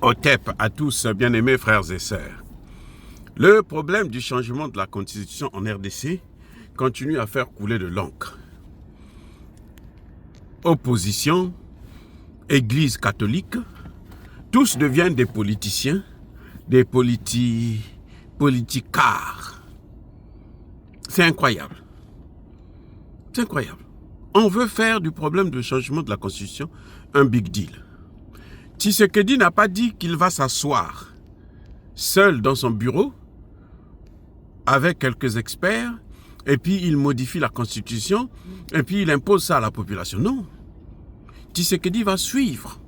Otep à tous, bien-aimés frères et sœurs. Le problème du changement de la constitution en RDC continue à faire couler de l'encre. Opposition, Église catholique, tous deviennent des politiciens, des politicards. C'est incroyable. C'est incroyable. On veut faire du problème du changement de la constitution un big deal. Tshisekedi n'a pas dit qu'il va s'asseoir seul dans son bureau avec quelques experts et puis il modifie la constitution et puis il impose ça à la population. Non. Tshisekedi va suivre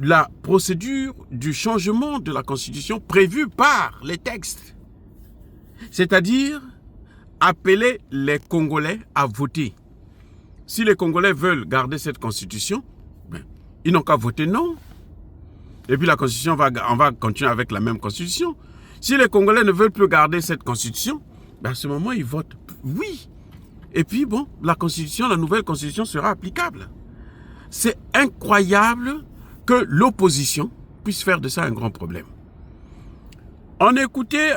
la procédure du changement de la constitution prévue par les textes. C'est-à-dire appeler les Congolais à voter. Si les Congolais veulent garder cette constitution, ils n'ont qu'à voter non. Et puis la constitution, on va continuer avec la même constitution. Si les Congolais ne veulent plus garder cette constitution, à ce moment, ils votent oui. Et puis bon, la nouvelle constitution sera applicable. C'est incroyable que l'opposition puisse faire de ça un grand problème. On écoutait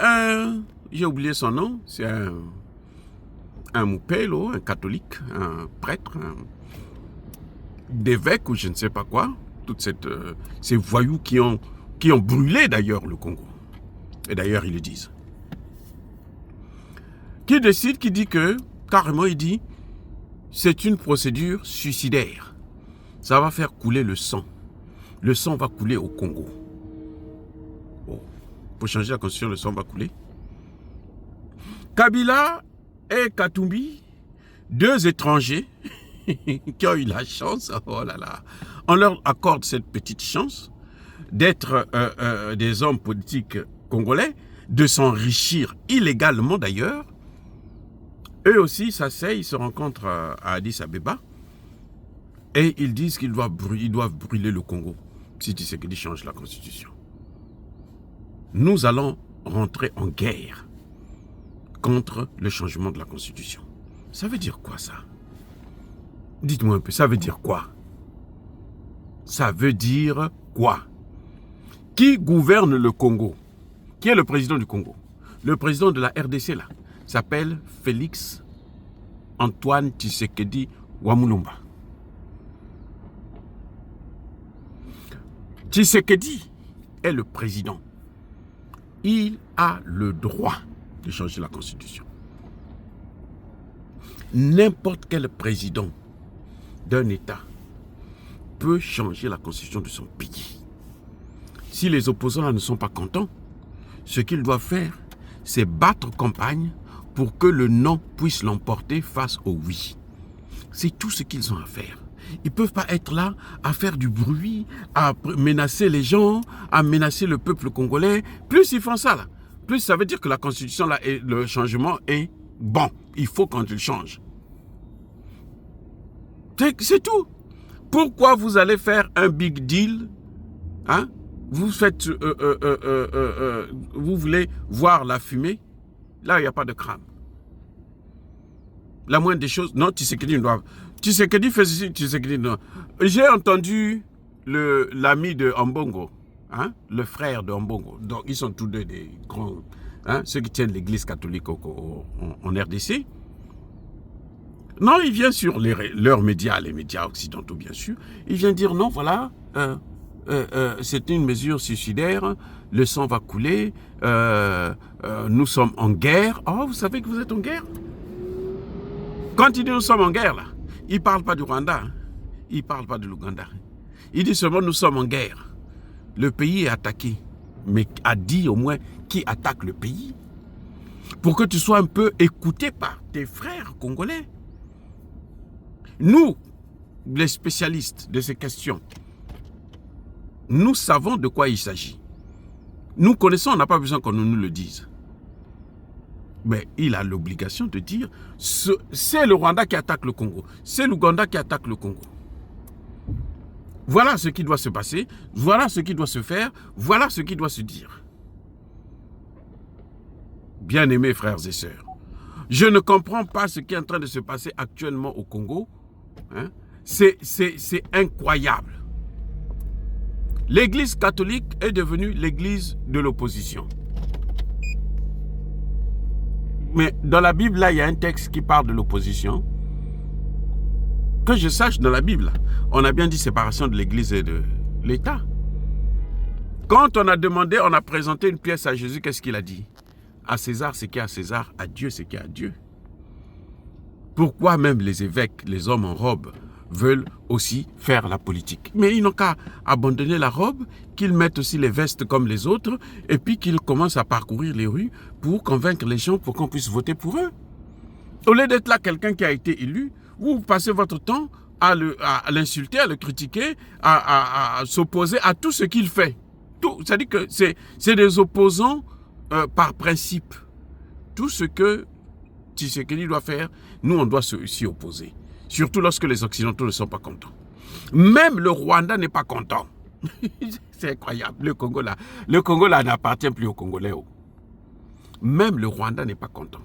j'ai oublié son nom, c'est un moupelo, un catholique, un prêtre, d'évêque ou je ne sais pas quoi, toutes ces voyous qui ont brûlé d'ailleurs le Congo. Et d'ailleurs ils le disent. Qui décide, qui dit que, carrément il dit, c'est une procédure suicidaire. Ça va faire couler le sang. Le sang va couler au Congo. Oh. Pour changer la constitution, le sang va couler. Kabila et Katumbi, deux étrangers qui ont eu la chance, oh là là, on leur accorde cette petite chance d'être des hommes politiques congolais, de s'enrichir illégalement d'ailleurs. Eux aussi s'asseyent, ils se rencontrent à Addis Abeba et ils disent qu'ils doivent brûler le Congo si Tshisekedi change la constitution. Nous allons rentrer en guerre contre le changement de la constitution. Ça veut dire quoi ça? Dites-moi un peu, ça veut dire quoi? Ça veut dire quoi? Qui gouverne le Congo? Qui est le président du Congo? Le président de la RDC là s'appelle Félix Antoine Tshisekedi Wamulumba. Tshisekedi est le président. Il a le droit de changer la constitution. N'importe quel président d'un État peut changer la constitution de son pays. Si les opposants là ne sont pas contents, ce qu'ils doivent faire, c'est battre campagne pour que le non puisse l'emporter face au oui. C'est tout ce qu'ils ont à faire. Ils ne peuvent pas être là à faire du bruit, à menacer les gens, à menacer le peuple congolais. Plus ils font ça, là, plus ça veut dire que la constitution, là, le changement est bon. Il faut qu'on le change. C'est tout. Pourquoi vous allez faire un big deal? Hein? Vous voulez voir la fumée? Là, il n'y a pas de crâne. La moindre des choses, non, Tshisekedi doit. Tshisekedi fait ceci, Tshisekedi non. J'ai entendu l'ami de Ambongo, hein, le frère de Ambongo. Donc, ils sont tous deux des grands, hein, ceux qui tiennent l'église catholique en RDC. Non, il vient sur leurs médias, les médias occidentaux, bien sûr. Il vient dire non, voilà, c'est une mesure suicidaire, le sang va couler, nous sommes en guerre. Oh, vous savez que vous êtes en guerre? Quand il dit nous sommes en guerre, là, il ne parle pas du Rwanda, hein. Il ne parle pas de l'Ouganda. Il dit seulement nous sommes en guerre. Le pays est attaqué. Mais a dit au moins qui attaque le pays. Pour que tu sois un peu écouté par tes frères congolais. Nous, les spécialistes de ces questions, nous savons de quoi il s'agit. Nous connaissons, on n'a pas besoin qu'on nous le dise. Mais il a l'obligation de dire, c'est le Rwanda qui attaque le Congo, c'est l'Ouganda qui attaque le Congo. Voilà ce qui doit se passer, voilà ce qui doit se faire, voilà ce qui doit se dire. Bien-aimés frères et sœurs, je ne comprends pas ce qui est en train de se passer actuellement au Congo. Hein? C'est incroyable. L'église catholique est devenue l'église de l'opposition. Mais dans la Bible, là, il y a un texte qui parle de l'opposition. Que je sache, dans la Bible, on a bien dit séparation de l'église et de l'État. Quand on a demandé, on a présenté une pièce à Jésus, qu'est-ce qu'il a dit? À César, ce qui est à César, à Dieu, ce qui est à Dieu. Pourquoi même les évêques, les hommes en robe, veulent aussi faire la politique? Mais ils n'ont qu'à abandonner la robe, qu'ils mettent aussi les vestes comme les autres, et puis qu'ils commencent à parcourir les rues pour convaincre les gens pour qu'on puisse voter pour eux. Au lieu d'être là quelqu'un qui a été élu, vous passez votre temps à l'insulter, à le critiquer, à s'opposer à tout ce qu'il fait. C'est-à-dire que c'est des opposants par principe. Tout ce que Tshisekedi doit faire, nous on doit s'y opposer. Surtout lorsque les Occidentaux ne sont pas contents. Même le Rwanda n'est pas content. C'est incroyable. Le Congo là n'appartient plus aux Congolais. Même le Rwanda n'est pas content.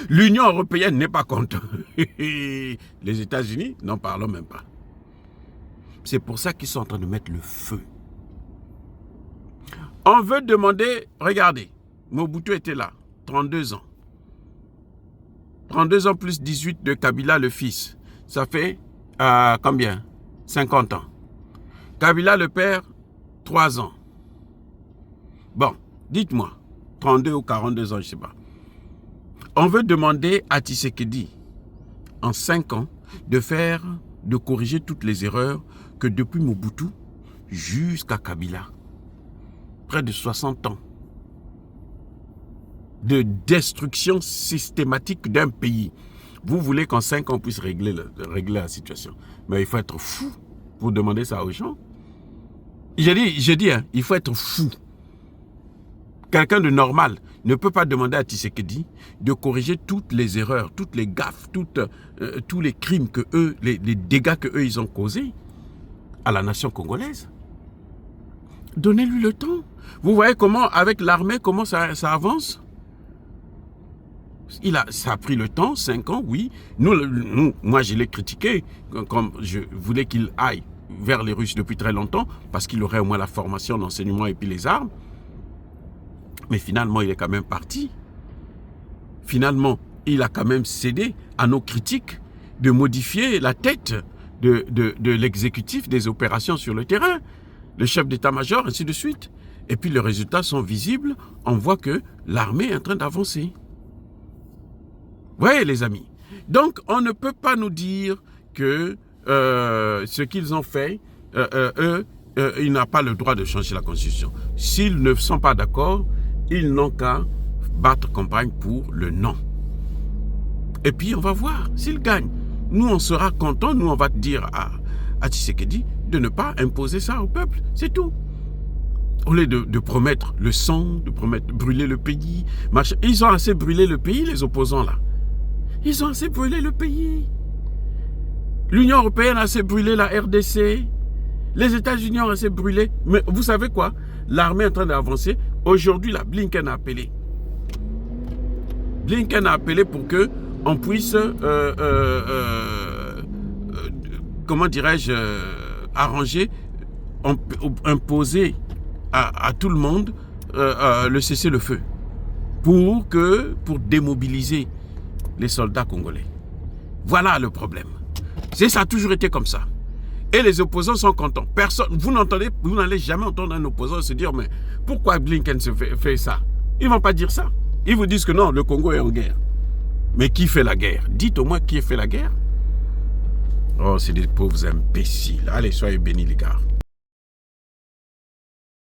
L'Union européenne n'est pas contente. Les États-Unis, n'en parlons même pas. C'est pour ça qu'ils sont en train de mettre le feu. On veut demander, regardez, Mobutu était là, 32 ans. 32 ans plus 18 de Kabila le fils. Ça fait combien? 50 ans. Kabila le père, 3 ans. Bon, dites-moi, 32 ou 42 ans, je ne sais pas. On veut demander à Tshisekedi, en 5 ans, de corriger toutes les erreurs que depuis Mobutu jusqu'à Kabila, près de 60 ans, de destruction systématique d'un pays. Vous voulez qu'en 5 ans on puisse régler la situation. Mais il faut être fou pour demander ça aux gens. J'ai dit, il faut être fou. Quelqu'un de normal ne peut pas demander à Tshisekedi de corriger toutes les erreurs, toutes les gaffes, tous les crimes que eux, les dégâts que eux ils ont causés à la nation congolaise. Donnez-lui le temps. Vous voyez comment, avec l'armée, comment ça avance? Ça a pris le temps, 5 ans, oui. Moi, je l'ai critiqué, comme je voulais qu'il aille vers les Russes depuis très longtemps, parce qu'il aurait au moins la formation, l'enseignement et puis les armes. Mais finalement, il est quand même parti. Finalement, il a quand même cédé à nos critiques de modifier la tête de l'exécutif des opérations sur le terrain, le chef d'état-major, ainsi de suite. Et puis les résultats sont visibles, on voit que l'armée est en train d'avancer. Vous voyez les amis. Donc on ne peut pas nous dire que ce qu'ils ont fait, ils n'ont pas le droit de changer la constitution. S'ils ne sont pas d'accord, ils n'ont qu'à battre campagne pour le non. Et puis on va voir s'ils gagnent. Nous on sera contents, nous on va dire à Tshisekedi de ne pas imposer ça au peuple, c'est tout. Au lieu de promettre le sang, de promettre brûler le pays, ils ont assez brûlé le pays, les opposants là. Ils ont assez brûlé le pays. L'Union européenne a assez brûlé la RDC. Les États-Unis ont assez brûlé. Mais vous savez quoi? L'armée est en train d'avancer. Aujourd'hui, là, Blinken a appelé. Blinken a appelé pour que on puisse, comment dirais-je, arranger, imposer à tout le monde le cessez-le-feu pour démobiliser les soldats congolais. Voilà le problème. Ça a toujours été comme ça. Et les opposants sont contents. Vous n'allez jamais entendre un opposant se dire mais pourquoi Blinken fait ça? Ils ne vont pas dire ça. Ils vous disent que non, le Congo est en guerre. Mais qui fait la guerre? Dites au moins qui fait la guerre. Oh, c'est des pauvres imbéciles. Allez, soyez bénis les gars.